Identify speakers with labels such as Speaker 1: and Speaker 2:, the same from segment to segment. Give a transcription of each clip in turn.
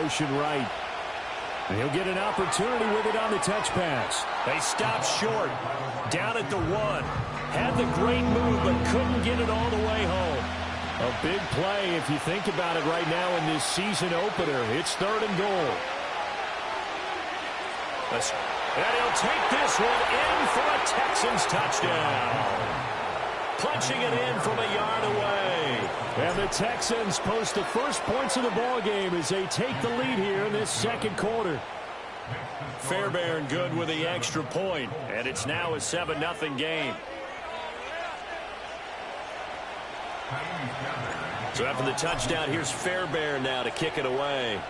Speaker 1: motion right. And he'll get an opportunity with it on the touch pass.
Speaker 2: They stopped short. Down at the 1. Had the great move, but couldn't get it all the way home.
Speaker 1: A big play if you think about it right now in this season opener. It's 3rd and goal.
Speaker 2: And he'll take this one in for a Texans touchdown. Punching it in from a yard away.
Speaker 1: And the Texans post the first points of the ball game as they take the lead here in this second quarter.
Speaker 2: Fairbairn good with the extra point, and it's now a 7-0 game. So after the touchdown, here's Fairbairn now to kick it away.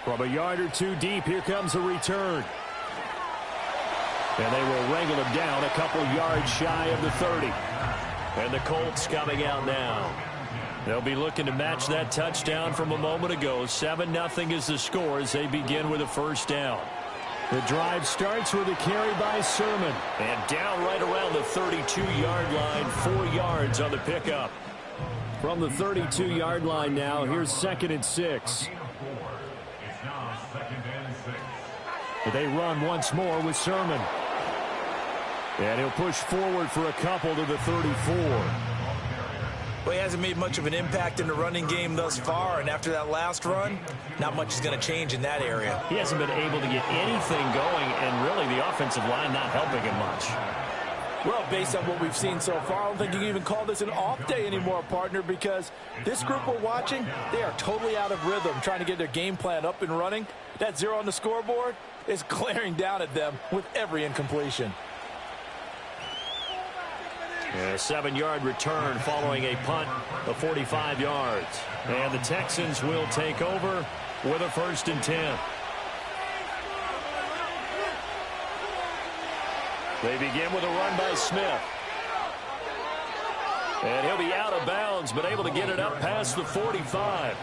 Speaker 1: From a yard or two deep, here comes a return. And they will wrangle him down a couple yards shy of the 30.
Speaker 2: And the Colts coming out now. They'll be looking to match that touchdown from a moment ago. 7-0 is the score as they begin with a first down.
Speaker 1: The drive starts with a carry by Sermon.
Speaker 2: And down right around the 32-yard line, 4 yards on the pickup.
Speaker 1: From the 32-yard line now, here's 2nd and 6. They run once more with Sermon. And he'll push forward for a couple to the 34.
Speaker 3: Well, he hasn't made much of an impact in the running game thus far, and after that last run, not much is going to change in that area.
Speaker 2: He hasn't been able to get anything going, and really the offensive line not helping him much.
Speaker 4: Well, based on what we've seen so far, I don't think you can even call this an off day anymore, partner, because this group we're watching, they are totally out of rhythm, trying to get their game plan up and running. That 0 on the scoreboard is glaring down at them with every incompletion.
Speaker 2: A 7-yard return following a punt of 45 yards. And the Texans will take over with a 1st and 10. They begin with a run by Smith. And he'll be out of bounds, but able to get it up past the 45.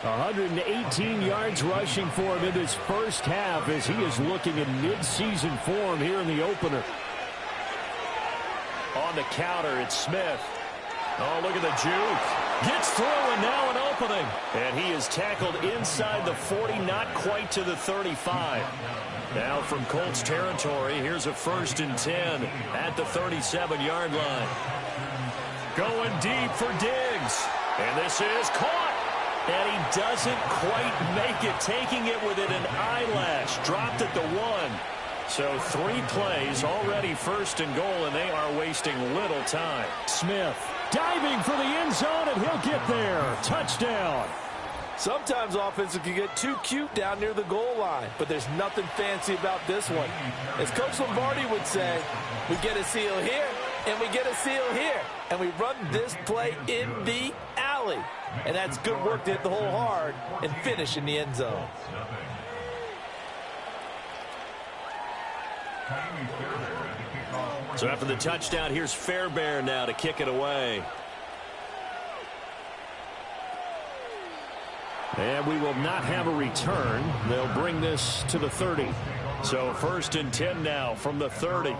Speaker 1: 118 yards rushing for him in this first half as he is looking in mid-season form here in the opener.
Speaker 2: On the counter, it's Smith. Oh, look at the juke. Gets through, and now an opening. And he is tackled inside the 40, not quite to the 35. Now from Colts territory, here's a 1st and 10 at the 37-yard line. Going deep for Diggs. And this is caught. And he doesn't quite make it, taking it within an eyelash. Dropped at the 1. So 3 plays, already 1st and goal, and they are wasting little time.
Speaker 1: Smith diving for the end zone, and he'll get there. Touchdown.
Speaker 4: Sometimes offenses can get too cute down near the goal line, but there's nothing fancy about this one. As Coach Lombardi would say, we get a seal here, and we get a seal here, and we run this play in the alley. And that's good work to hit the hole hard and finish in the end zone.
Speaker 2: So after the touchdown, here's Fairbairn now to kick it away.
Speaker 1: And we will not have a return. They'll bring this to the 30.
Speaker 2: So 1st and 10 now from the 30.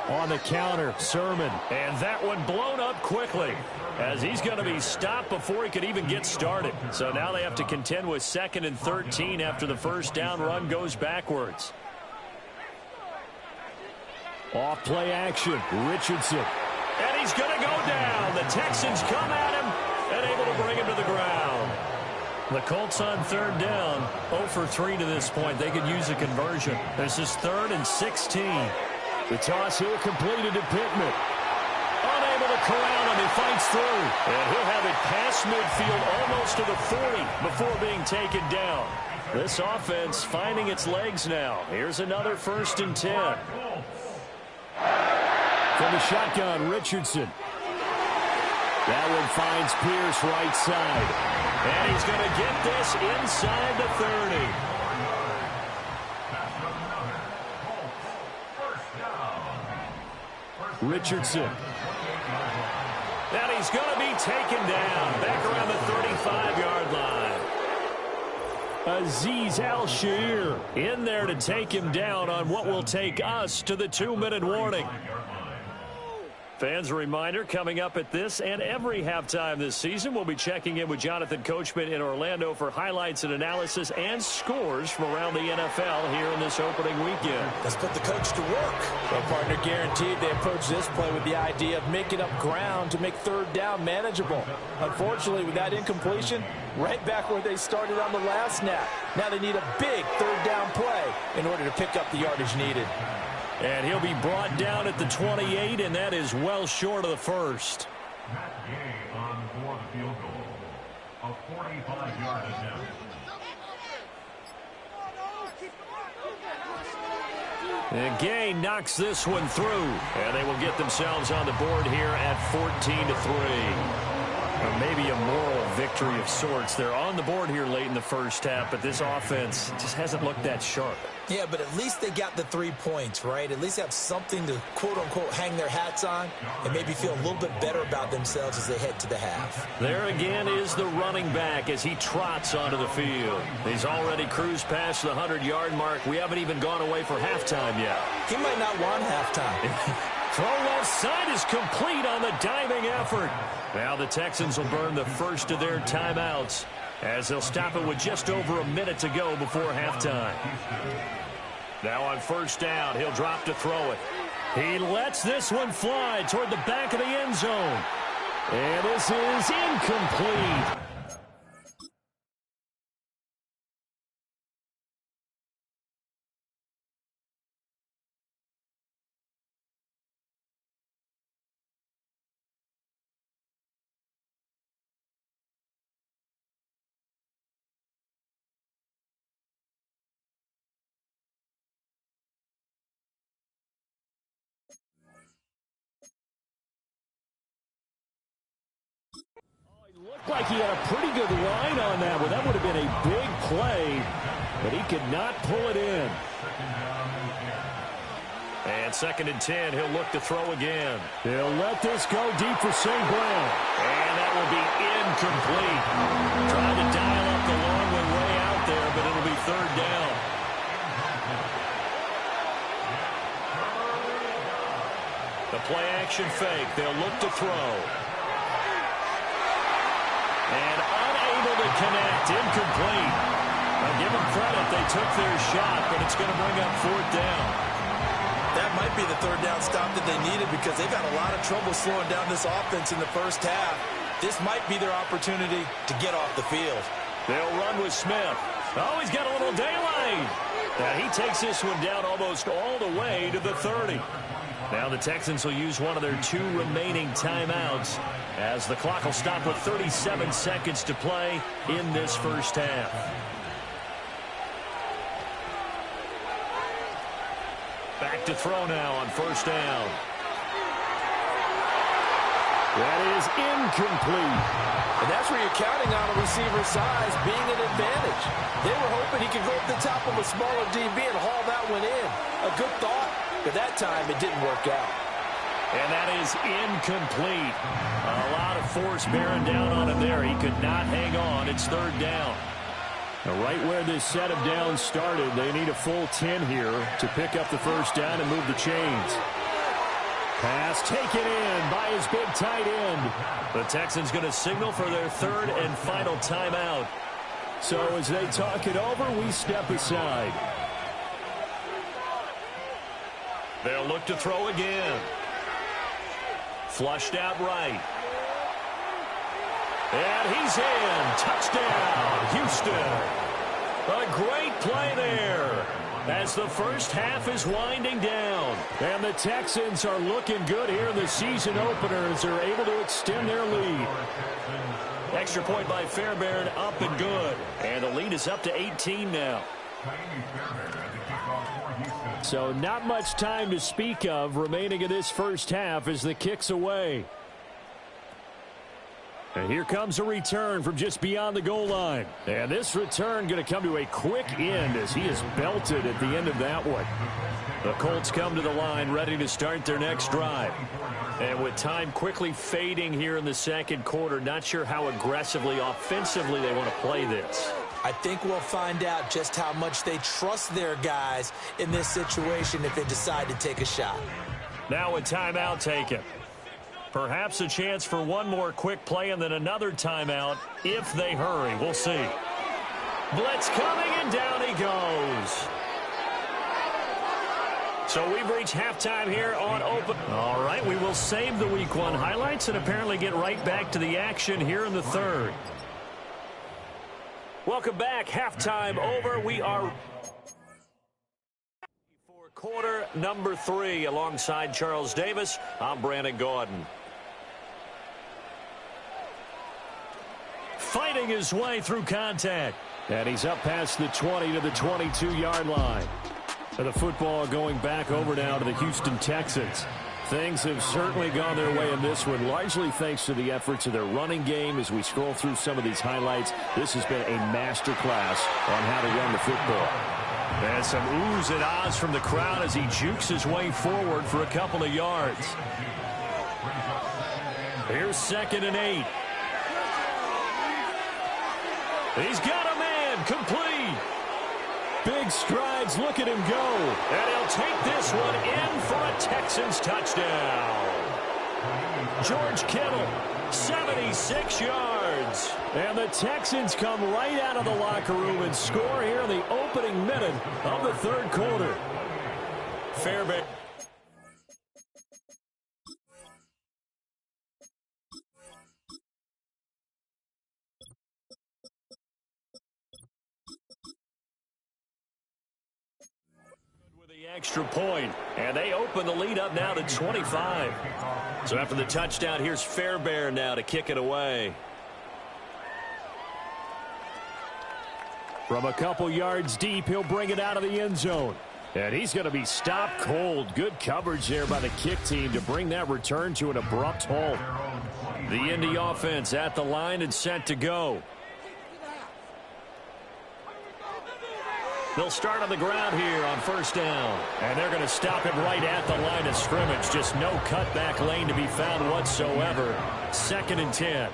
Speaker 1: On the counter, Sermon.
Speaker 2: And that one blown up quickly as he's going to be stopped before he could even get started. So now they have to contend with 2nd and 13 after the first down run goes backwards.
Speaker 1: Off play action, Richardson.
Speaker 2: And he's going to go down. The Texans come at him and able to bring him to the ground. The Colts on 3rd down, 0 for 3 to this point. They could use a conversion. This is 3rd and 16.
Speaker 1: The toss here completed to Pittman. Unable to corral him, he fights through.
Speaker 2: And he'll have it past midfield almost to the 40 before being taken down. This offense finding its legs now. Here's another 1st and 10.
Speaker 1: From the shotgun, Richardson. That one finds Pierce right side.
Speaker 2: And he's going to get this inside the 30.
Speaker 1: Richardson.
Speaker 2: And he's going to be taken down back around the 35-yard line.
Speaker 1: Azeez Al-Shaair
Speaker 2: in there to take him down on what will take us to the 2-minute warning. Fans, a reminder, coming up at this and every halftime this season, we'll be checking in with Jonathan Coachman in Orlando for highlights and analysis and scores from around the NFL here in this opening weekend.
Speaker 3: Let's put the coach to work.
Speaker 4: Well, partner, guaranteed they approach this play with the idea of making up ground to make third down manageable. Unfortunately, with that incompletion, right back where they started on the last snap. Now they need a big third down play in order to pick up the yardage needed.
Speaker 2: And he'll be brought down at the 28, and that is well short of the first.
Speaker 5: On for the field goal, a 45-yard attempt.
Speaker 2: And Gay knocks this one through, and they will get themselves on the board here at 14-3. Or maybe a moral victory of sorts. They're on the board here late in the first half, but this offense just hasn't looked that sharp.
Speaker 3: Yeah, but at least they got the 3 points, right? At least have something to, quote-unquote, hang their hats on and maybe feel a little bit better about themselves as they head to the half.
Speaker 2: There again is the running back as he trots onto the field. He's already cruised past the 100-yard mark. We haven't even gone away for halftime yet.
Speaker 3: He might not want halftime.
Speaker 2: Throw left side is complete on the diving effort. Now the Texans will burn the first of their timeouts as they'll stop it with just over a minute to go before halftime. Now on first down, he'll drop to throw it. He lets this one fly toward the back of the end zone. And this is incomplete. Looked like he had a pretty good line on that one. That would have been a big play, but he could not pull it in. And 2nd and 10, he'll look to throw again. He'll let this go deep for St. Brown. And that will be incomplete. Trying to dial up the long one way out there, but it'll be third down. The play action fake. They'll look to throw. And unable to connect, incomplete. I'll give them credit, they took their shot, but it's going to bring up 4th down.
Speaker 3: That might be the third down stop that they needed because they've had a lot of trouble slowing down this offense in the first half. This might be their opportunity to get off the field.
Speaker 2: They'll run with Smith. Oh, he's got a little daylight. Now he takes this one down almost all the way to the 30. Now the Texans will use one of their 2 remaining timeouts as the clock will stop with 37 seconds to play in this first half. Back to throw now on first down. That is incomplete.
Speaker 4: And that's where you're counting on a receiver's size being an advantage. They were hoping he could go up the top of a smaller DB and haul that one in. A good thought, but that time it didn't work out.
Speaker 2: And that is incomplete. A lot of force bearing down on him there. He could not hang on. It's third down. Now, right where this set of downs started, they need a full 10 here to pick up the first down and move the chains. Pass taken in by his big tight end. The Texans going to signal for their 3rd and final timeout. So as they talk it over, we step aside. They'll look to throw again. Flushed out right. And he's in. Touchdown, Houston. A great play there as the first half is winding down. And the Texans are looking good here in the season opener as they're able to extend their lead. Extra point by Fairbairn, up and good. And the lead is up to 18 now. So not much time to speak of remaining in this first half as the kick's away. And here comes a return from just beyond the goal line. And this return going to come to a quick end as he is belted at the end of that one. The Colts come to the line ready to start their next drive. And with time quickly fading here in the second quarter, not sure how aggressively, offensively they want to play this.
Speaker 3: I think we'll find out just how much they trust their guys in this situation if they decide to take a shot.
Speaker 2: Now a timeout taken. Perhaps a chance for one more quick play and then another timeout if they hurry. We'll see. Blitz coming, and down he goes. So we've reached halftime here on Open. All right, we will save the Week 1 highlights and apparently get right back to the action here in the third. Welcome back. Halftime over. We are for quarter number 3 alongside Charles Davis. I'm Brandon Gaudin. Fighting his way through contact.
Speaker 1: And he's up past the 20 to the 22-yard line. And the football going back over now to the Houston Texans. Things have certainly gone their way in this one, largely thanks to the efforts of their running game. As we scroll through some of these highlights, this has been a master class on how to run the football.
Speaker 2: And some oohs and ahs from the crowd as he jukes his way forward for a couple of yards. Here's 2nd and 8. He's got a man, complete.
Speaker 1: Big strides, look at him go.
Speaker 2: And he'll take this one in for a Texans touchdown. George Kittle, 76 yards.
Speaker 1: And the Texans come right out of the locker room and score here in the opening minute of the third quarter.
Speaker 2: Fairbairn. Extra point, and they open the lead up now to 25. So after the touchdown, here's Fairbairn now to kick it away.
Speaker 1: From a couple yards deep, he'll bring it out of the end zone. And he's going to be stopped cold. Good coverage there by the kick team to bring that return to an abrupt halt.
Speaker 2: The Indy offense at the line and set to go. They'll start on the ground here on first down.
Speaker 1: And they're going to stop him right at the line of scrimmage. Just no cutback lane to be found whatsoever. 2nd and 10.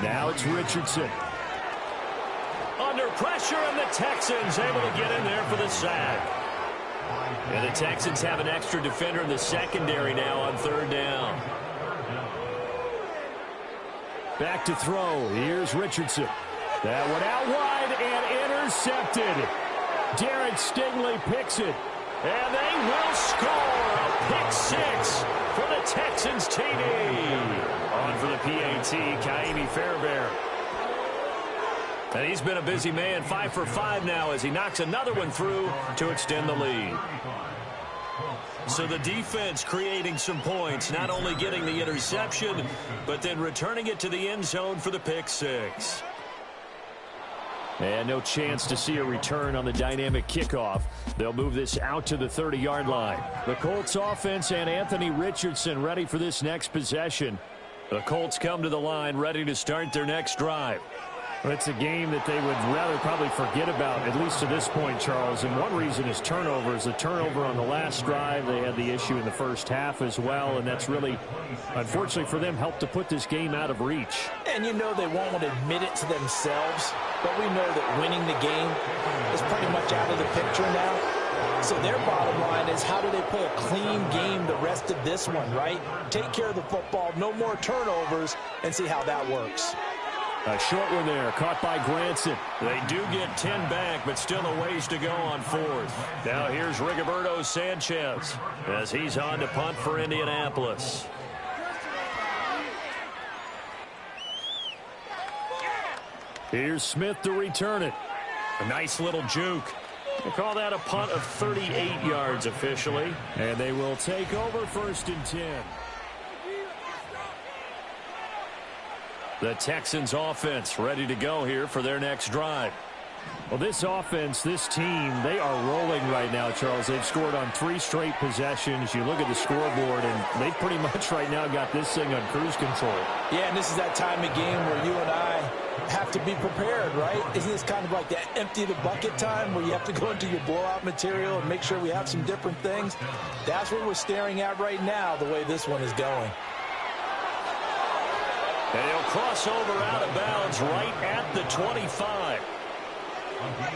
Speaker 1: Now it's Richardson.
Speaker 2: Under pressure, and the Texans able to get in there for the sack. And the Texans have an extra defender in the secondary now on 3rd down.
Speaker 1: Back to throw. Here's Richardson. That one out wide and intercepted. Derek Stingley picks it.
Speaker 2: And they will score a pick 6 for the Texans TD. On for the PAT, Kaimi Fairbairn. And he's been a busy man, 5 for 5 now as he knocks another one through to extend the lead. So the defense creating some points, not only getting the interception, but then returning it to the end zone for the pick 6.
Speaker 1: And no chance to see a return on the dynamic kickoff. They'll move this out to the 30-yard line. The Colts offense and Anthony Richardson ready for this next possession.
Speaker 2: The Colts come to the line ready to start their next drive.
Speaker 1: Well, it's a game that they would rather probably forget about, at least to this point, Charles. And one reason is turnovers. The turnover on the last drive, they had the issue in the first half as well. And that's really, unfortunately for them, helped to put this game out of reach.
Speaker 4: And you know they won't admit it to themselves, but we know that winning the game is pretty much out of the picture now. So their bottom line is, how do they play a clean game the rest of this one, right? Take care of the football, no more turnovers, and see how that works.
Speaker 1: A short one there, caught by Granson.
Speaker 2: They do get 10 back, but still a ways to go on 4th. Now here's Rigoberto Sanchez as he's on to punt for Indianapolis.
Speaker 1: Here's Smith to return it.
Speaker 2: A nice little juke. They call that a punt of 38 yards officially.
Speaker 1: And they will take over 1st and 10.
Speaker 2: The Texans offense ready to go here for their next drive.
Speaker 1: Well, this offense, this team, they are rolling right now, Charles. They've scored on 3 straight possessions. You look at the scoreboard, and they've pretty much right now got this thing on cruise control.
Speaker 4: Yeah, and this is that time of game where you and I have to be prepared, right? Isn't this kind of like that empty the bucket time where you have to go into your blowout material and make sure we have some different things? That's what we're staring at right now, the way this one is going.
Speaker 2: And he'll cross over out of bounds right at the 25.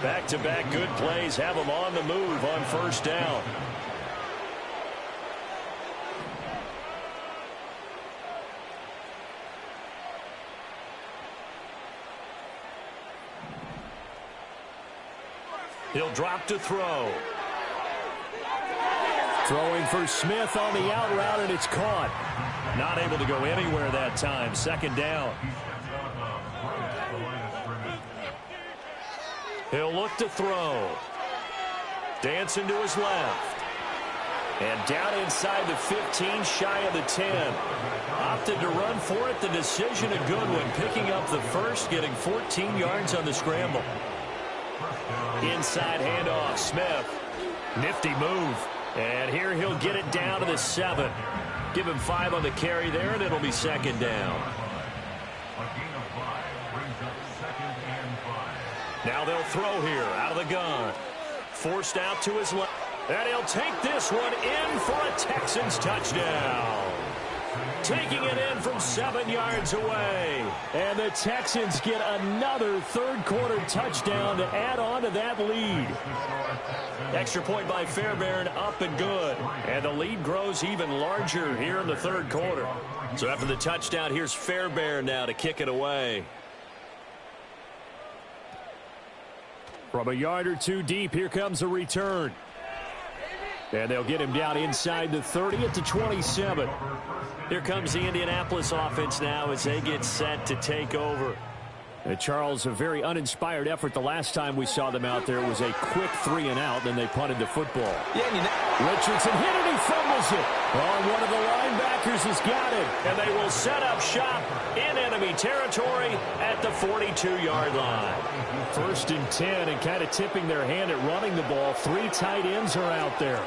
Speaker 2: Back-to-back good plays have them on the move on 1st down. He'll drop to throw.
Speaker 1: Throwing for Smith on the out route, and it's caught.
Speaker 2: Not able to go anywhere that time. Second down. He'll look to throw. Dancing to his left. And down inside the 15, shy of the 10. Opted to run for it. The decision a good one. Picking up the first, getting 14 yards on the scramble. Inside handoff, Smith. Nifty move. And here he'll get it down to the 7. Give him 5 on the carry there, and it'll be second down.
Speaker 5: A gain of 5 brings up 2nd and 5.
Speaker 2: Now they'll throw here out of the gun. Forced out to his left. And he'll take this one in for a Texans touchdown. Taking it in from 7 yards away.
Speaker 1: And the Texans get another third-quarter touchdown to add on to that lead.
Speaker 2: Extra point by Fairbairn, up and good. And the lead grows even larger here in the third quarter. So after the touchdown, here's Fairbairn now to kick it away.
Speaker 1: From a yard or two deep, here comes a return. And they'll get him down inside the 30 at the 27.
Speaker 2: Here comes the Indianapolis offense now as they get set to take over.
Speaker 1: Charles, a very uninspired effort the last time we saw them out there. It was a quick 3 and out, then they punted the football. Richardson hit it, he fumbles it. Oh, one of the linebackers has got it.
Speaker 2: And they will set up shop in enemy territory at the 42-yard line.
Speaker 1: 1st and 10, and kind of tipping their hand at running the ball. 3 tight ends are out there.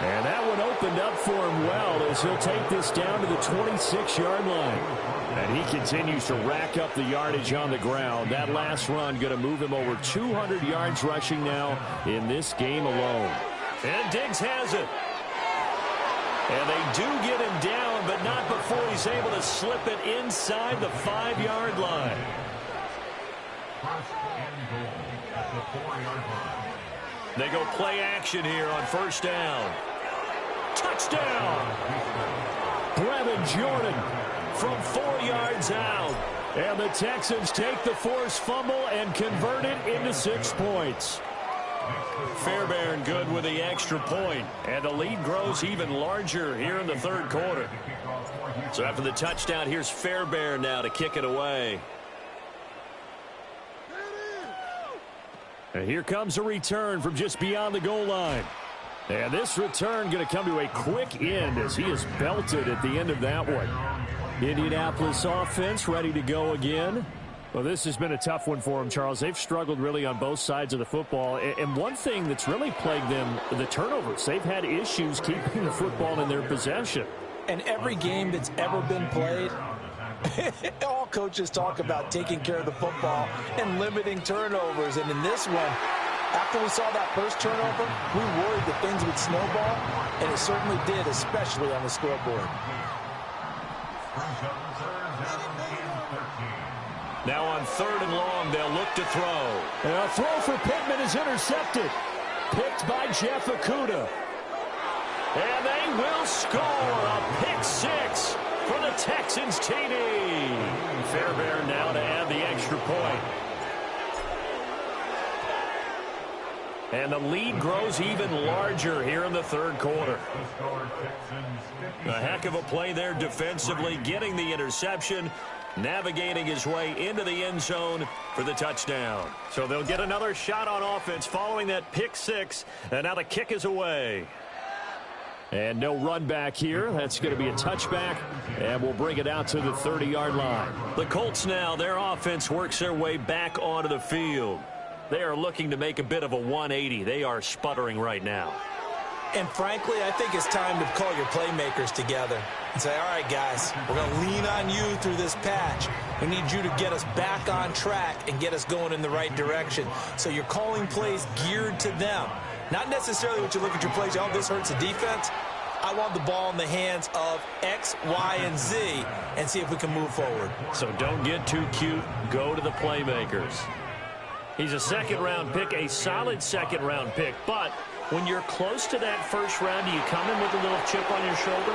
Speaker 1: And that one opened up for him well as he'll take this down to the 26-yard line. And he continues to rack up the yardage on the ground. That last run going to move him over 200 yards rushing now in this game alone.
Speaker 2: And Diggs has it. And they do get him down, but not before he's able to slip it inside the 5-yard line.
Speaker 5: 1st and goal at the 4-yard line.
Speaker 2: They go play action here on 1st down. Touchdown!
Speaker 1: Brevin Jordan
Speaker 2: from 4 yards out.
Speaker 1: And the Texans take the forced fumble and convert it into 6 points.
Speaker 2: Fairbairn good with the extra point. And the lead grows even larger here in the third quarter. So after the touchdown, here's Fairbairn now to kick it away.
Speaker 1: And here comes a return from just beyond the goal line. And this return going to come to a quick end as he is belted at the end of that one. Indianapolis offense ready to go again. Well, this has been a tough one for them, Charles. They've struggled really on both sides of the football. And one thing that's really plagued them, the turnovers. They've had issues keeping the football in their possession.
Speaker 4: And every game that's ever been played, all coaches talk about taking care of the football and limiting turnovers. And in this one, after we saw that first turnover, we worried that things would snowball, and it certainly did, especially on the scoreboard.
Speaker 2: Now on 3rd and long, they'll look to throw.
Speaker 1: And a throw for Pittman is intercepted. Picked by Jeff Okudah.
Speaker 2: And they will score a pick 6 for the Texans TD. Fairbairn now to add the extra point. And the lead grows even larger here in the third quarter. A heck of a play there defensively, getting the interception, navigating his way into the end zone for the touchdown. So they'll get another shot on offense following that pick 6, and now the kick is away.
Speaker 1: And no run back here. That's going to be a touchback, and we'll bring it out to the 30-yard line.
Speaker 2: The Colts now, their offense works their way back onto the field. They are looking to make a bit of a 180. They are sputtering right now.
Speaker 4: And frankly, I think it's time to call your playmakers together and say, all right, guys, we're going to lean on you through this patch. We need you to get us back on track and get us going in the right direction. So you're calling plays geared to them. Not necessarily what you look at your plays, oh, this hurts the defense. I want the ball in the hands of X, Y, and Z and see if we can move forward.
Speaker 2: So don't get too cute. Go to the playmakers. He's a second-round pick, a solid second-round pick. But when you're close to that first round, do you come in with a little chip on your shoulder?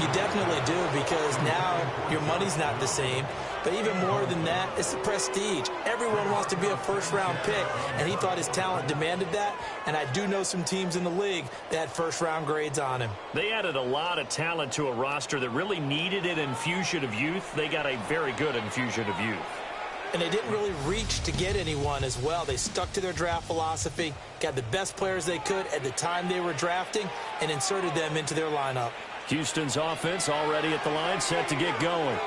Speaker 3: You definitely do, because now your money's not the same. But even more than that, it's the prestige. Everyone wants to be a first-round pick, and he thought his talent demanded that. And I do know some teams in the league that had first-round grades on him.
Speaker 2: They added a lot of talent to a roster that really needed an infusion of youth. They got a very good infusion of youth.
Speaker 3: And they didn't really reach to get anyone as well. They stuck to their draft philosophy, got the best players they could at the time they were drafting, and inserted them into their lineup.
Speaker 1: Houston's offense already at the line, set to get going.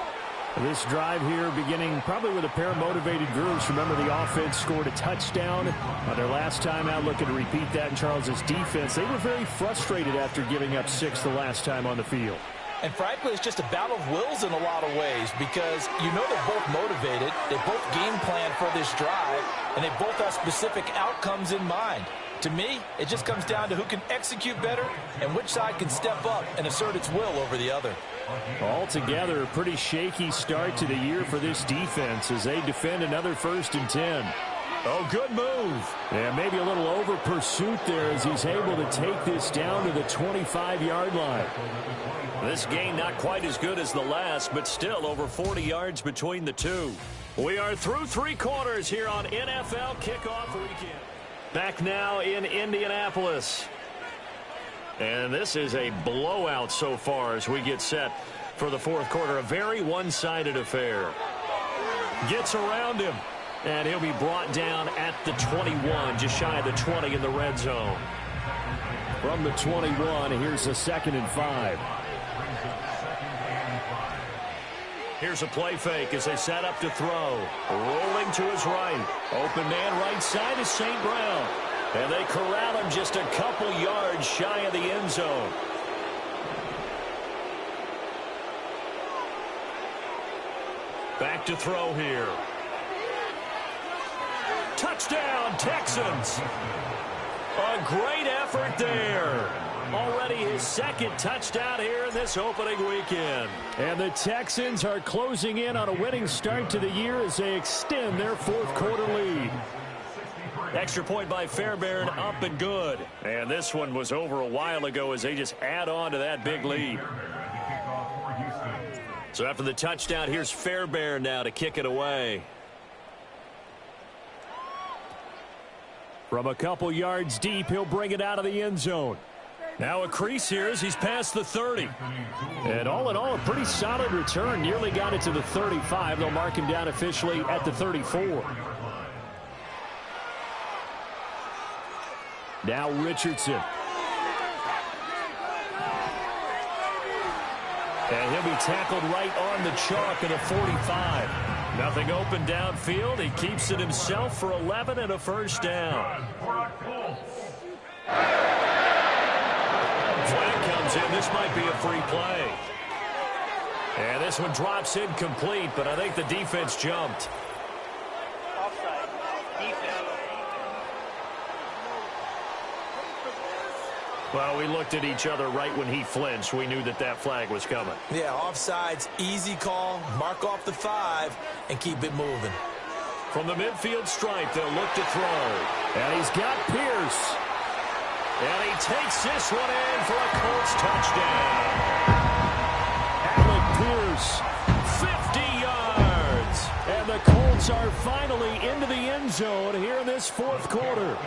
Speaker 1: This drive here beginning probably with a pair of motivated groups. Remember, the offense scored a touchdown on their last time out, looking to repeat that in Charles's defense. They were very frustrated after giving up 6 the last time on the field.
Speaker 4: And frankly, it's just a battle of wills in a lot of ways, because you know they're both motivated, they both game plan for this drive, and they both have specific outcomes in mind. To me, it just comes down to who can execute better and which side can step up and assert its will over the other.
Speaker 1: Altogether, a pretty shaky start to the year for this defense as they defend another 1st and 10.
Speaker 2: Oh, good move.
Speaker 1: And maybe a little over pursuit there as he's able to take this down to the 25-yard line.
Speaker 2: This game not quite as good as the last, but still over 40 yards between the two. We are through 3 quarters here on NFL Kickoff Weekend. Back now in Indianapolis. And this is a blowout so far as we get set for the 4th quarter. A very one-sided affair. Gets around him. And he'll be brought down at the 21, just shy of the 20 in the red zone.
Speaker 1: From the 21, here's a 2nd and 5.
Speaker 2: Here's a play fake as they set up to throw. Rolling to his right. Open man right side is St. Brown. And they corral him just a couple yards shy of the end zone. Back to throw here. Touchdown, Texans. A great effort there. Already his 2nd touchdown here in this opening weekend.
Speaker 1: And the Texans are closing in on a winning start to the year as they extend their 4th quarter lead.
Speaker 2: Extra point by Fairbairn, up and good. And this one was over a while ago as they just add on to that big lead. So after the touchdown, here's Fairbairn now to kick it away.
Speaker 1: From a couple yards deep, he'll bring it out of the end zone.
Speaker 2: Now a crease here as he's past the 30.
Speaker 1: And all in all, a pretty solid return. Nearly got it to the 35. They'll mark him down officially at the 34. Now Richardson.
Speaker 2: And he'll be tackled right on the chalk at a 45. Nothing open downfield. He keeps it himself for 11 and a first down. Flag comes in. This might be a free play. And this one drops incomplete, but I think the defense jumped.
Speaker 6: Offside. Defense.
Speaker 2: Well, we looked at each other right when he flinched. We knew that that flag was coming.
Speaker 3: Yeah, offsides, easy call, mark off the 5, and keep it moving.
Speaker 2: From the midfield stripe, they'll look to throw.
Speaker 1: And he's got Pierce.
Speaker 2: And he takes this one in for a Colts touchdown.
Speaker 1: Alec Pierce,
Speaker 2: 50 yards.
Speaker 1: and the Colts are finally into the end zone here in this 4th quarter.